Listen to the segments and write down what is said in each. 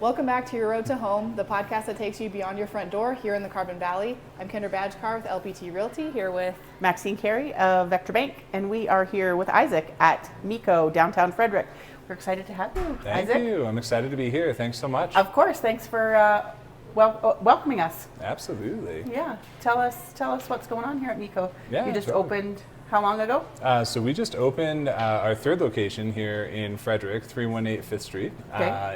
Welcome back to Your Road to Home, the podcast that takes you beyond your front door here in the Carbon Valley. I'm Kendra Badgekar with LPT Realty, here with Maxine Carey of Vector Bank, and we are here with Isaac at MECO, downtown Frederick. We're excited to have you, Thank Isaac. you. I'm excited to be here. Thanks so much. Of course. Thanks for welcoming us. Absolutely. Yeah. Tell us what's going on here at MECO. Yeah, You just totally. opened how long ago? So we just opened our third location here in Frederick, 318 5th Street,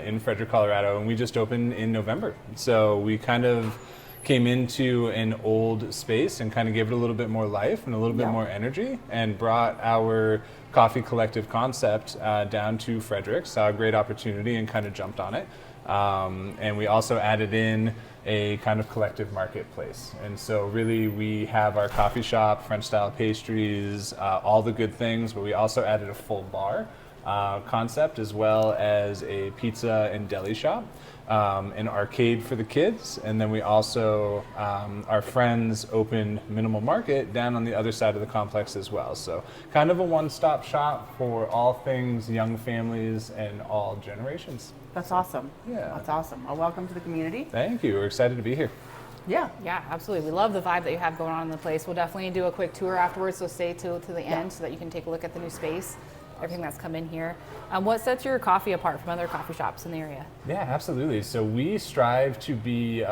in Frederick, Colorado, and we just opened in November. So we kind of came into an old space and kind of gave it a little bit more life and a little bit more energy, and brought our Coffee Collective concept down to Frederick, saw a great opportunity and kind of jumped on it. And we also added in a kind of collective marketplace. And so really we have our coffee shop, French style pastries, all the good things, but we also added a full bar concept, as well as a pizza and deli shop, an arcade for the kids, and then we also, our friends opened Minimal Market down on the other side of the complex as well. So kind of a one-stop shop for all things young families and all generations. That's awesome. Yeah. That's awesome. Well, welcome to the community. Thank you. We're excited to be here. Yeah. Yeah, absolutely. We love the vibe that you have going on in the place. We'll definitely do a quick tour afterwards, so stay to the end so that you can take a look at the new space, everything that's come in here. What sets your coffee apart from other coffee shops in the area? Yeah, absolutely. So we strive to be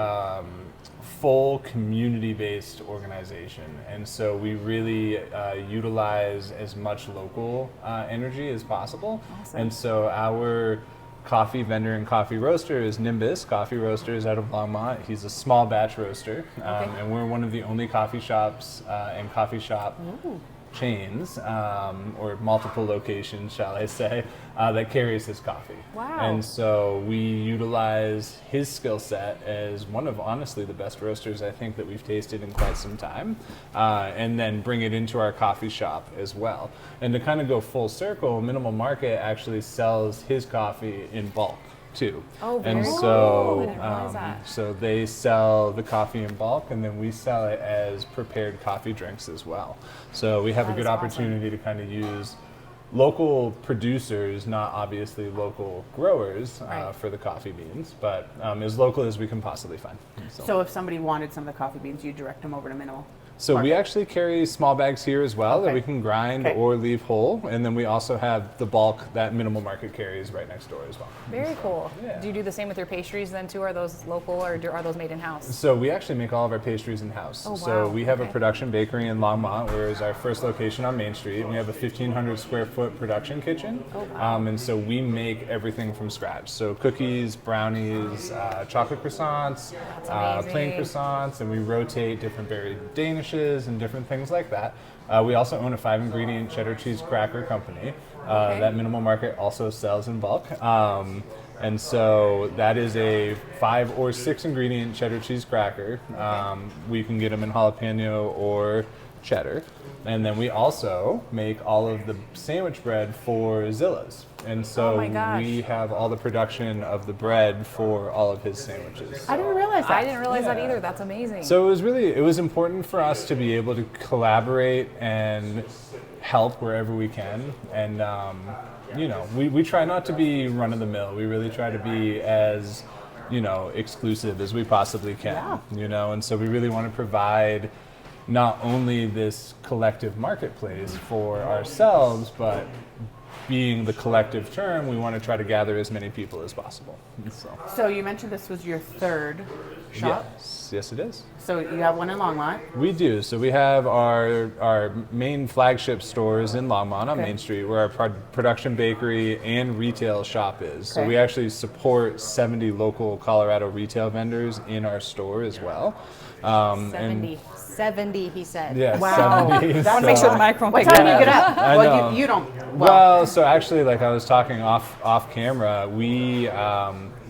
full community-based organization, and so we really utilize as much local energy as possible. Awesome. And so our coffee vendor and coffee roaster is Nimbus Coffee Roasters out of Longmont. He's a small batch roaster, and we're one of the only coffee shops and coffee shop chains, or multiple locations, shall I say, that carries his coffee. Wow. And so we utilize his skill set as one of, honestly, the best roasters I think that we've tasted in quite some time, and then bring it into our coffee shop as well. And to kind of go full circle, Minimal Market actually sells his coffee in bulk too. Oh, very and cool. so, I didn't realize that. so they sell the coffee in bulk, and then we sell it as prepared coffee drinks as well. So we have That a good is awesome. opportunity to kind of use local producers, not obviously local growers, Right. for the coffee beans, but as local as we can possibly find. So if somebody wanted some of the coffee beans, you direct them over to Minimal. So we Market. actually carry small bags here as well that Okay. we can grind Okay. or leave whole, and then we also have the bulk that Minimal Market carries right next door as well. Very cool. Yeah. Do you do the same with your pastries then too? Are those local or are those made in-house? So we actually make all of our pastries in-house. Oh, So wow. we have a Okay. production bakery in Longmont, where is our first location on Main Street, and we have a 1,500 square foot production kitchen. Oh, wow. And so we make everything from scratch. So cookies, brownies, chocolate croissants, amazing. plain croissants, and we rotate different varied danishes and different things like that. We also own a 5-ingredient cheddar cheese cracker company Okay. that Minimal Market also sells in bulk. And so that is a 5 or 6 ingredient cheddar cheese cracker. We can get them in jalapeno or cheddar. And then we also make all of the sandwich bread for Zilla's. And Oh so my gosh. we have all the production of the bread for all of his sandwiches. I didn't realize that. I didn't realize that Yeah. either. That's amazing. So it was important for us to be able to collaborate and help wherever we can. And, we try not to be run of the mill. We really try to be as, exclusive as we possibly can, and so we really want to provide not only this collective marketplace for ourselves, but being the collective term, we want to try to gather as many people as possible. And So you mentioned this was your third shop. Yes, it is. So you have one in Longmont. We do. So we have our main flagship stores in Longmont on Okay. Main Street, where our production bakery and retail shop is. So Okay. we actually support 70 local Colorado retail vendors in our store as well. 70, he said. Yeah, Wow. 70. I I want to make sure the microphone What picks time that do you up. get up? I Well, know. you don't. Well, so actually, like I was talking off camera, we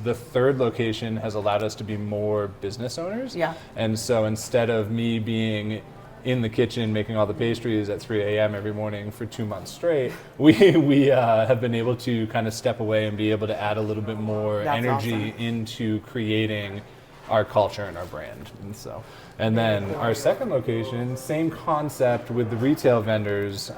the third location has allowed us to be more business owners. Yeah. And so instead of me being in the kitchen making all the pastries at 3 a.m. every morning for 2 months straight, we have been able to kind of step away and be able to add a little bit more That's energy awesome. into creating our culture and our brand. And then our second location, same concept with the retail vendors.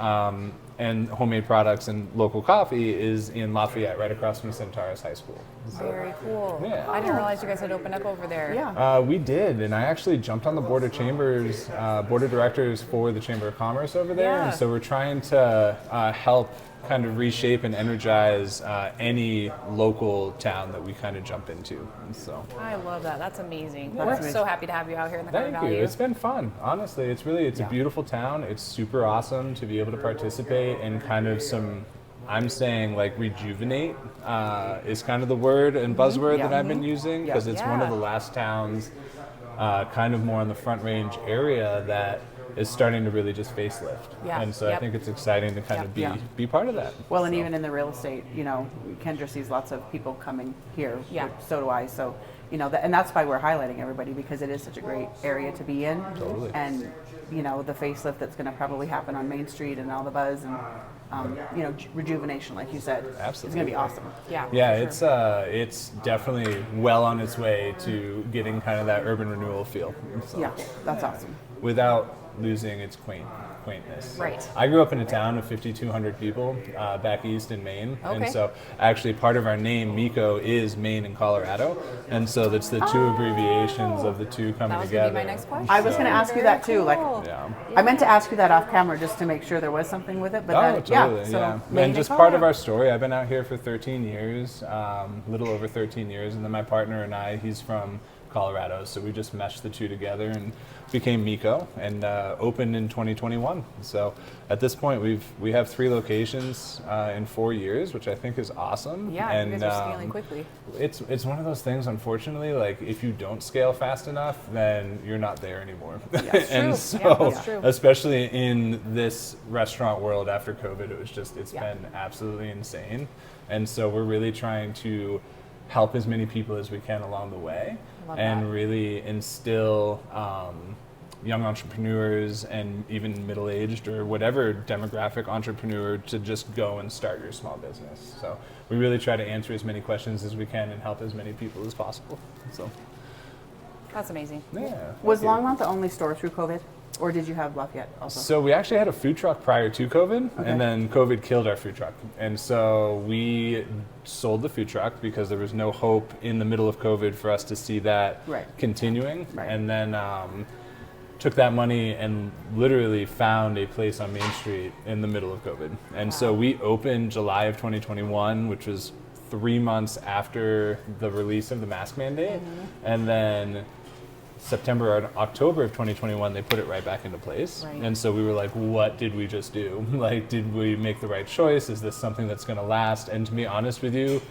and homemade products and local coffee is in Lafayette, right across from Centaurus High School. Very cool. Yeah. I didn't realize you guys had opened up over there. Yeah. We did, and I actually jumped on the board of chambers, board of directors for the Chamber of Commerce over there, Yeah. and so we're trying to help kind of reshape and energize any local town that we kind of jump into. And so, I love that. That's amazing. That's We're amazing. so happy to have you out here in the Carbon thank you. Valley. It's been fun. Honestly, it's a Yeah. beautiful town. It's super awesome to be able to participate in kind of some. I'm saying like rejuvenate is kind of the word and buzzword Yeah. that I've been using because it's one of Yeah. the last towns, kind of more on the Front Range area that is starting to really just facelift. Yeah. And so I Yep. think it's exciting to kind of Yeah. be part of that. Well, and So, even in the real estate, Kendra sees lots of people coming here. Yeah. Which, so do I. So, and that's why we're highlighting everybody because it is such a great area to be in. Totally. And, the facelift that's going to probably happen on Main Street and all the buzz and, rejuvenation, like you said. It's Absolutely. going to be awesome. Yeah. Yeah, for sure. it's definitely well on its way to getting kind of that urban renewal feel. So, Yeah, that's awesome. without losing its quaintness. Right. I grew up in a town of 5,200 people back east in Maine, Okay. and so actually part of our name MECO is Maine and Colorado, and so that's the two abbreviations of the two coming That was going together. to be my next question. I was going to ask you that too. Like, Cool. Yeah. I meant to ask you that off camera just to make sure there was something with it. But Oh, then, totally, so yeah. Maine And just part Colorado. of our story, I've been out here for 13 years, a little over 13 years, and then my partner and I, he's from Colorado, so we just meshed the two together and became MECO and opened in 2021. So at this point, we have 3 locations in 4 years, which I think is awesome. Yeah, and you guys are scaling quickly. It's one of those things, unfortunately, like if you don't scale fast enough, then you're not there anymore. It's and true. so, Yeah, that's true. especially in this restaurant world after COVID, it's Yeah. been absolutely insane. And so we're really trying to help as many people as we can along the way Love and that. really instill young entrepreneurs and even middle-aged or whatever demographic entrepreneur to just go and start your small business. So we really try to answer as many questions as we can and help as many people as possible. So That's amazing. yeah. Was thank you. Longmont the only store through COVID? Or did you have Lafayette also? So we actually had a food truck prior to COVID, Okay. and then COVID killed our food truck. And so we sold the food truck because there was no hope in the middle of COVID for us to see that Right. continuing. Right. And then took that money and literally found a place on Main Street in the middle of COVID. And so we opened July of 2021, which was 3 months after the release of the mask mandate. And then September or October of 2021, they put it right back into place. Right. And so we were like, what did we just do? Like, did we make the right choice? Is this something that's going to last? And to be honest with you,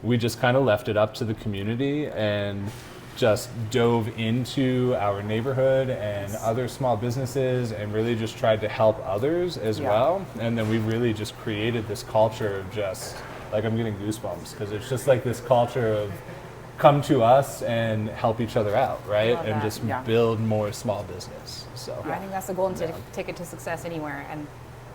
we just kind of left it up to the community and just dove into our neighborhood and other small businesses and really just tried to help others as Yeah. well. And then we really just created this culture of just, like, I'm getting goosebumps because it's just like this culture of come to us and help each other out, right? Love And that. just Yeah. build more small business. So I think that's the golden ticket to success anywhere, and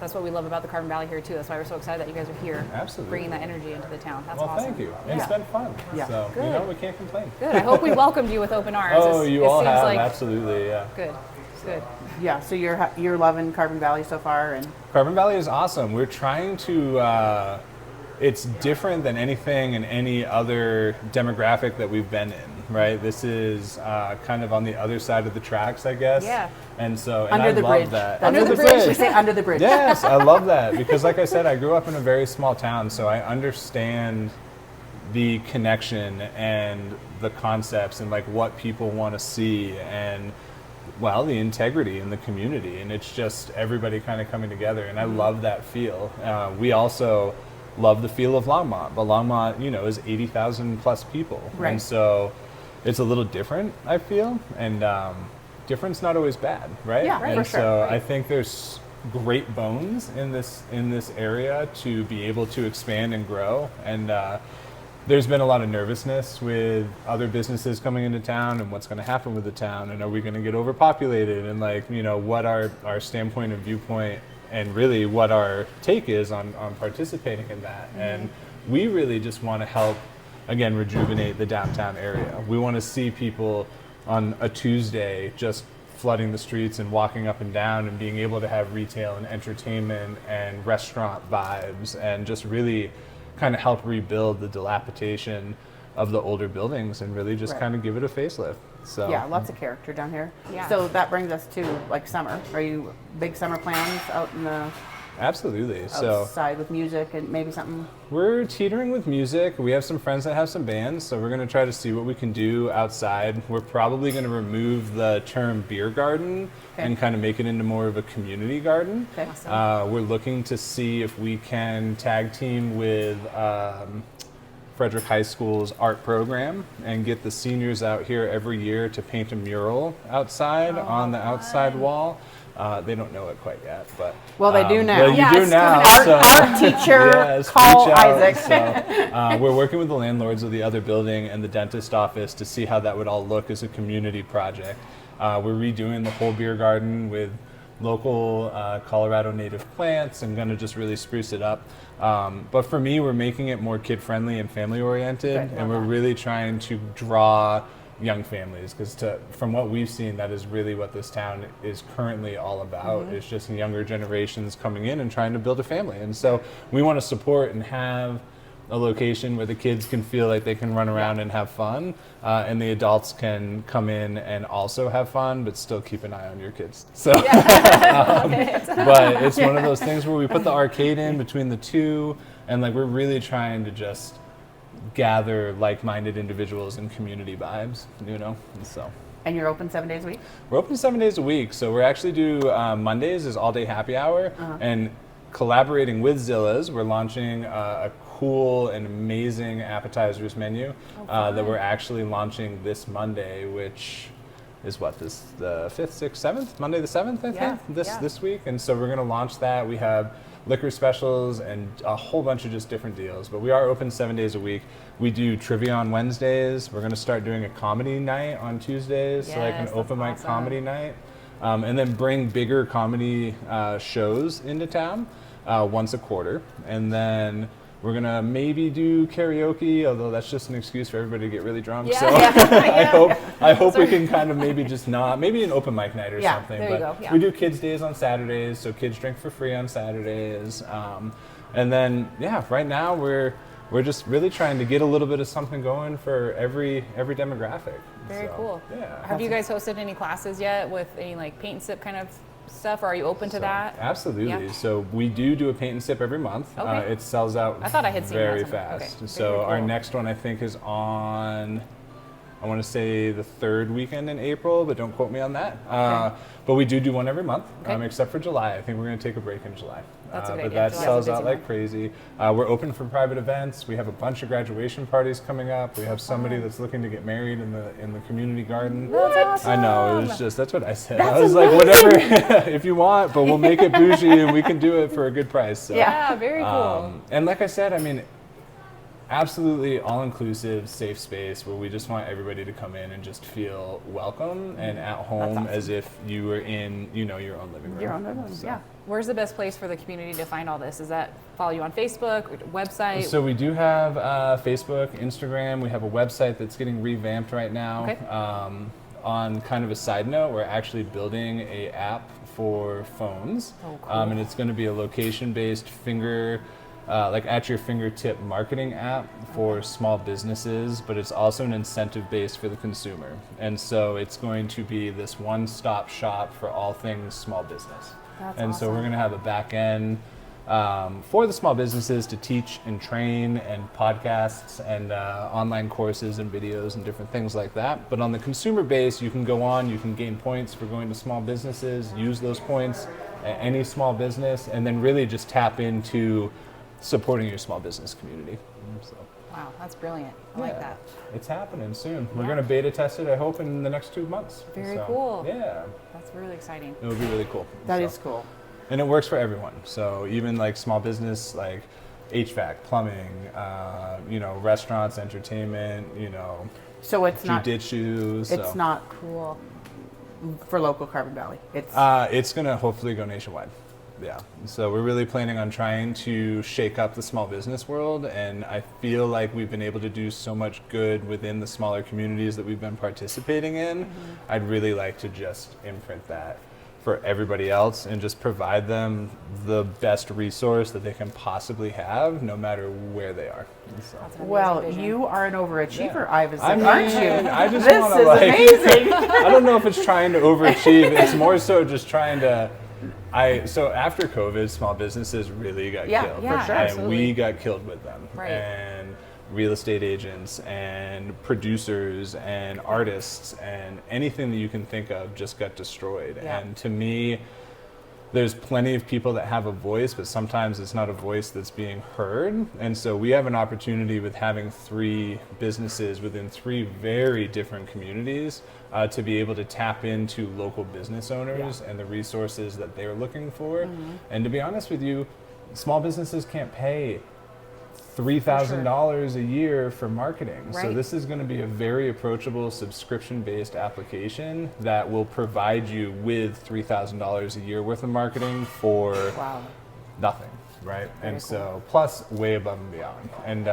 that's what we love about the Carbon Valley here too. That's why we're so excited that you guys are here, Absolutely. bringing that energy into the town. That's well, awesome. thank you. Yeah. It's been fun. Yeah. So Good. we can't complain. Good. I hope we welcomed you with open arms. Oh, you it all seems have, like absolutely, yeah. good. Good. Yeah, so you're loving Carbon Valley so far, and Carbon Valley is awesome. We're trying to, it's different than anything in any other demographic that we've been in, right? This is kind of on the other side of the tracks, I guess. Yeah. And so, and under I the love bridge. that. That's Under what the we bridge. We say under the bridge. Yes, I love that because, like I said, I grew up in a very small town, so I understand the connection and the concepts and like what people want to see and well the integrity in the community, and it's just everybody kind of coming together, and I love that feel. We also love the feel of Longmont, but Longmont, is 80,000 plus people, Right. and so it's a little different, I feel, and different's not always bad, right? Yeah, right, and for sure. so Right. I think there's great bones in this area to be able to expand and grow, and there's been a lot of nervousness with other businesses coming into town and what's going to happen with the town, and are we going to get overpopulated, and what our standpoint and viewpoint and really what our take is on participating in that. And we really just want to help, again, rejuvenate the downtown area. We want to see people on a Tuesday just flooding the streets and walking up and down and being able to have retail and entertainment and restaurant vibes and just really kind of help rebuild the dilapidation of the older buildings and really just kind of give it a facelift. So Yeah, lots of character down here. Yeah. So that brings us to like summer. Are you big summer plans out in the absolutely. So outside with music and maybe something? we're teetering with music. We have some friends that have some bands, so we're going to try to see what we can do outside. We're probably going to remove the term beer garden and kind of make it into more of a community garden. Okay. We're looking to see if we can tag team with Frederick High School's art program and get the seniors out here every year to paint a mural outside on the outside wall. They don't know it quite yet, but Well, they do now. Well, you Yeah, do it's now. coming So, Art teacher, yes, call reach out. Isaac. So, we're working with the landlords of the other building and the dentist office to see how that would all look as a community project. We're redoing the whole beer garden with local Colorado native plants and going to just really spruce it up. But for me, we're making it more kid-friendly and family-oriented, and we're really trying to draw young families, because from what we've seen, that is really what this town is currently all about. It's just younger generations coming in and trying to build a family. And so we want to support and have a location where the kids can feel like they can run around and have fun, and the adults can come in and also have fun, but still keep an eye on your kids. So, but it's one of those things where we put the arcade in between the two, and like we're really trying to just gather like-minded individuals and community vibes, you know. And so And you're open 7 days a week? we're open 7 days a week. So we're actually do Mondays is all day happy hour, and collaborating with Zilla's, we're launching a cool and amazing appetizers menu that we're actually launching this Monday, which is the 5th, 6th, 7th? Monday the 7th, I think, this week. And so we're going to launch that. We have liquor specials and a whole bunch of just different deals. But we are open 7 days a week. We do trivia on Wednesdays. We're going to start doing a comedy night on Tuesdays, so like an Yes, open mic that's comedy night. And then bring bigger comedy shows into town once a quarter. And then we're going to maybe do karaoke, although that's just an excuse for everybody to get really drunk. Yeah. So I hope we can kind of maybe maybe an open mic night or something. there you But go, yeah. we do kids' days on Saturdays, so kids drink for free on Saturdays. And then, right now we're just really trying to get a little bit of something going for every demographic. Very So, cool. Yeah. Have you guys hosted any classes yet with any like paint and sip kind of stuff? Or are you open to that? Absolutely. Yeah. So we do a paint and sip every month. Okay. It sells out I thought I had seen very that somewhere. fast. Okay. So Very our cool. next one I think is on, I want to say the third weekend in April, but don't quote me on that. But we do one every month, Okay. except for July. I think we're going to take a break in July. That's a good but idea. that July's a sells busy out like month. crazy. We're open for private events. We have a bunch of graduation parties coming up. We have somebody that's looking to get married in the community garden. That's awesome. I know, it was just, that's what I said. I was like, whatever, if you want, but we'll make it bougie and we can do it for a good price. So. Yeah, very cool. And like I said, I mean, absolutely all-inclusive, safe space where we just want everybody to come in and just feel welcome and at home awesome. as if you were in, your own living room. Your own living room, So- yeah. Where's the best place for the community to find all this? Is that follow you on Facebook, website? So we do have Facebook, Instagram. We have a website that's getting revamped right now. Okay. On kind of a side note, we're actually building a app for phones, Oh, cool. and it's going to be a location-based like at your fingertip marketing app for small businesses, but it's also an incentive based for the consumer. And so it's going to be this one-stop shop for all things small business. That's So we're awesome. going to have a back end for the small businesses to teach and train and podcasts and online courses and videos and different things like that. But on the consumer base, you can go on, you can gain points for going to small businesses, use those points at any small business, and then really just tap into supporting your small business community. So, Wow, that's brilliant. I like that. It's happening soon. We're Yeah. going to beta test it, I hope, in the next 2 months. Very So, cool. Yeah, That's really exciting. it would be really cool. That So- is cool. And it works for everyone. So even like small business, like HVAC, plumbing, restaurants, entertainment, So it's not jujitsu. it's So. not Cool. for local Carbon Valley. It's It's going to hopefully go nationwide. Yeah. So we're really planning on trying to shake up the small business world, and I feel like we've been able to do so much good within the smaller communities that we've been participating in. I'd really like to just imprint that for everybody else and just provide them the best resource that they can possibly have, no matter where they are. So. That's an amazing Well, vision. you are an overachiever, Yeah. Isaac, I mean, aren't you? I just This wanna, is like, amazing. I don't know if it's trying to overachieve. It's more so just trying to. So after COVID, small businesses really got Yeah, killed. yeah, for sure. And absolutely. we got killed with them. Right. And real estate agents and producers and artists and anything that you can think of just got destroyed. Yeah. And to me, there's plenty of people that have a voice, but sometimes it's not a voice that's being heard. And so we have an opportunity with having 3 businesses within 3 very different communities to be able to tap into local business owners and the resources that they're looking for. And to be honest with you, small businesses can't pay $3,000 a year for marketing. So Right. this is going to be a very approachable subscription-based application that will provide you with $3,000 a year worth of marketing for Wow. nothing, right? Very And so plus way above and beyond. And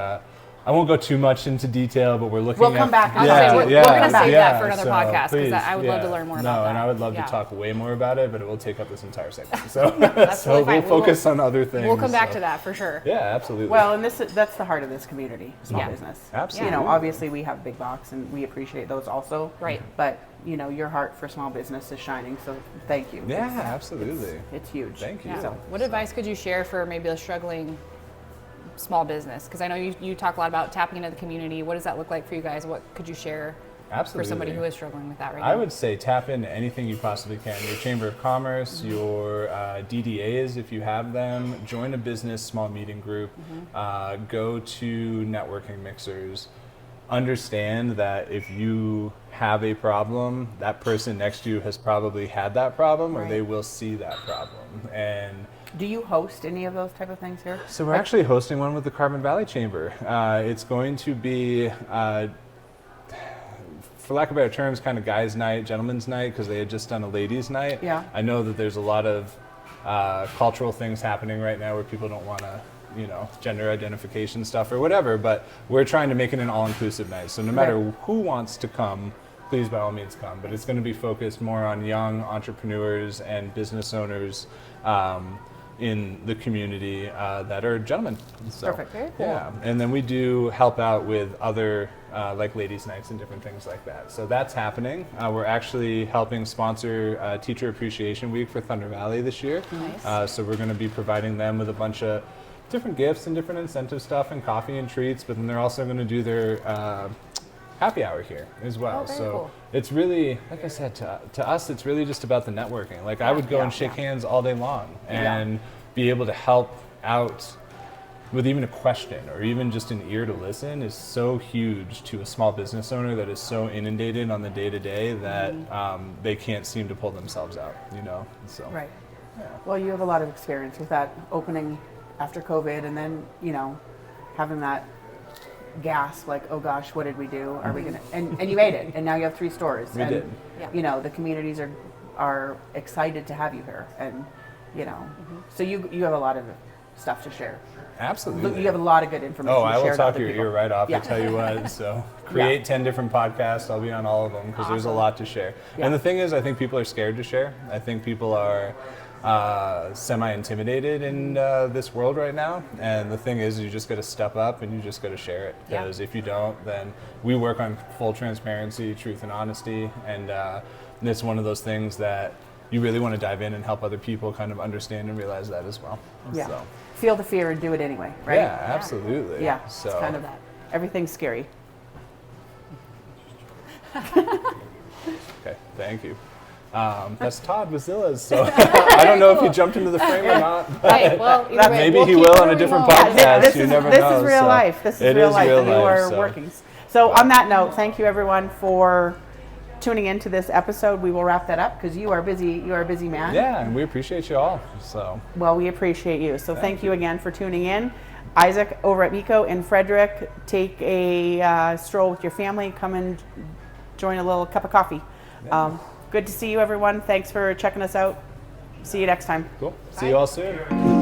I won't go too much into detail, but we're looking We'll at... come back. I was gonna say, we're gonna save that for another so podcast, 'cause please, I would love to learn more about No, and that. I would love Yeah. to talk way more about it, but it will take up this entire segment. So, That's so totally we'll fine. focus on other things. We'll come back so. to that for sure. Yeah, absolutely. Well, and that's the heart of this community, small Yeah. business. Absolutely. You know, obviously we have big box and we appreciate those also. Right. But, you know, your heart for small business is shining, so thank you. Yeah, It's- absolutely. It's huge. Thank you. Yeah. So, What advice could you share for maybe a struggling small business? Because I know you talk a lot about tapping into the community. What does that look like for you guys? What could you share Absolutely. for somebody who is struggling with that right now? I would say tap into anything you possibly can. Your Chamber of Commerce, your DDAs, if you have them. Join a business small meeting group. Go to networking mixers. Understand that if you have a problem, that person next to you has probably had that problem, or Right. they will see that problem. And do you host any of those type of things here? so we're actually hosting one with the Carbon Valley Chamber. It's going to be, for lack of better terms, kind of guys' night, gentlemen's night, because they had just done a ladies' night. Yeah. I know that there's a lot of cultural things happening right now where people don't want to, gender identification stuff or whatever, but we're trying to make it an all-inclusive night. So no matter Right. who wants to come, please by all means come. But it's going to be focused more on young entrepreneurs and business owners in the community that are gentlemen. So, Perfect. Very cool. yeah, and then we do help out with other like ladies' nights and different things like that. So that's happening. We're actually helping sponsor Teacher Appreciation Week for Thunder Valley this year. Nice. So we're going to be providing them with a bunch of different gifts and different incentive stuff and coffee and treats, but then they're also going to do their happy hour here as well. Oh, very So cool. it's really, like I said, to us, it's really just about the networking. Like I would go and shake hands all day long and be able to help out with even a question or even just an ear to listen is so huge to a small business owner that is so inundated on the day-to-day that they can't seem to pull themselves out, So, Right. Well, you have a lot of experience with that opening after COVID and then, having that gasp like, oh gosh, what did we do? Are we going to, and you made it. And now you have 3 stores. We and, did. Yeah. The communities are excited to have you here. And, so you have a lot of stuff to share. Absolutely. You have a lot of good information Oh, to I share will to talk other your people. ear right off. Yeah. I tell you what. So create 10 different podcasts. I'll be on all of them because there's a Awesome. lot to share. Yeah. And the thing is, I think people are scared to share. I think people are semi-intimidated in this world right now. And the thing is, you just got to step up and you just got to share it. Yeah. Because if you don't, then we work on full transparency, truth, and honesty. And it's one of those things that you really want to dive in and help other people kind of understand and realize that as well. Yeah. So, Feel the fear and do it anyway, right? yeah, absolutely. Yeah, So, it's kind of that. Everything's scary. Okay, thank you. That's Todd Wazilla's, so I don't know if he jumped into the frame or not. But Right. Well, either way, maybe we'll he keep will on a moving different along. podcast. This you is, never this know. is real so life. This is it real life. real and you life, are so. working. So on that note, thank you everyone for tuning into this episode. We will wrap that up because you are busy. You are a busy man. Yeah, and we appreciate you all. So Well, we appreciate you. So thank you again for tuning in. Isaac over at MECO in Frederick. Take a stroll with your family. Come and join a little cup of coffee. Good to see you, everyone. Thanks for checking us out. See you next time. Cool. See you all soon.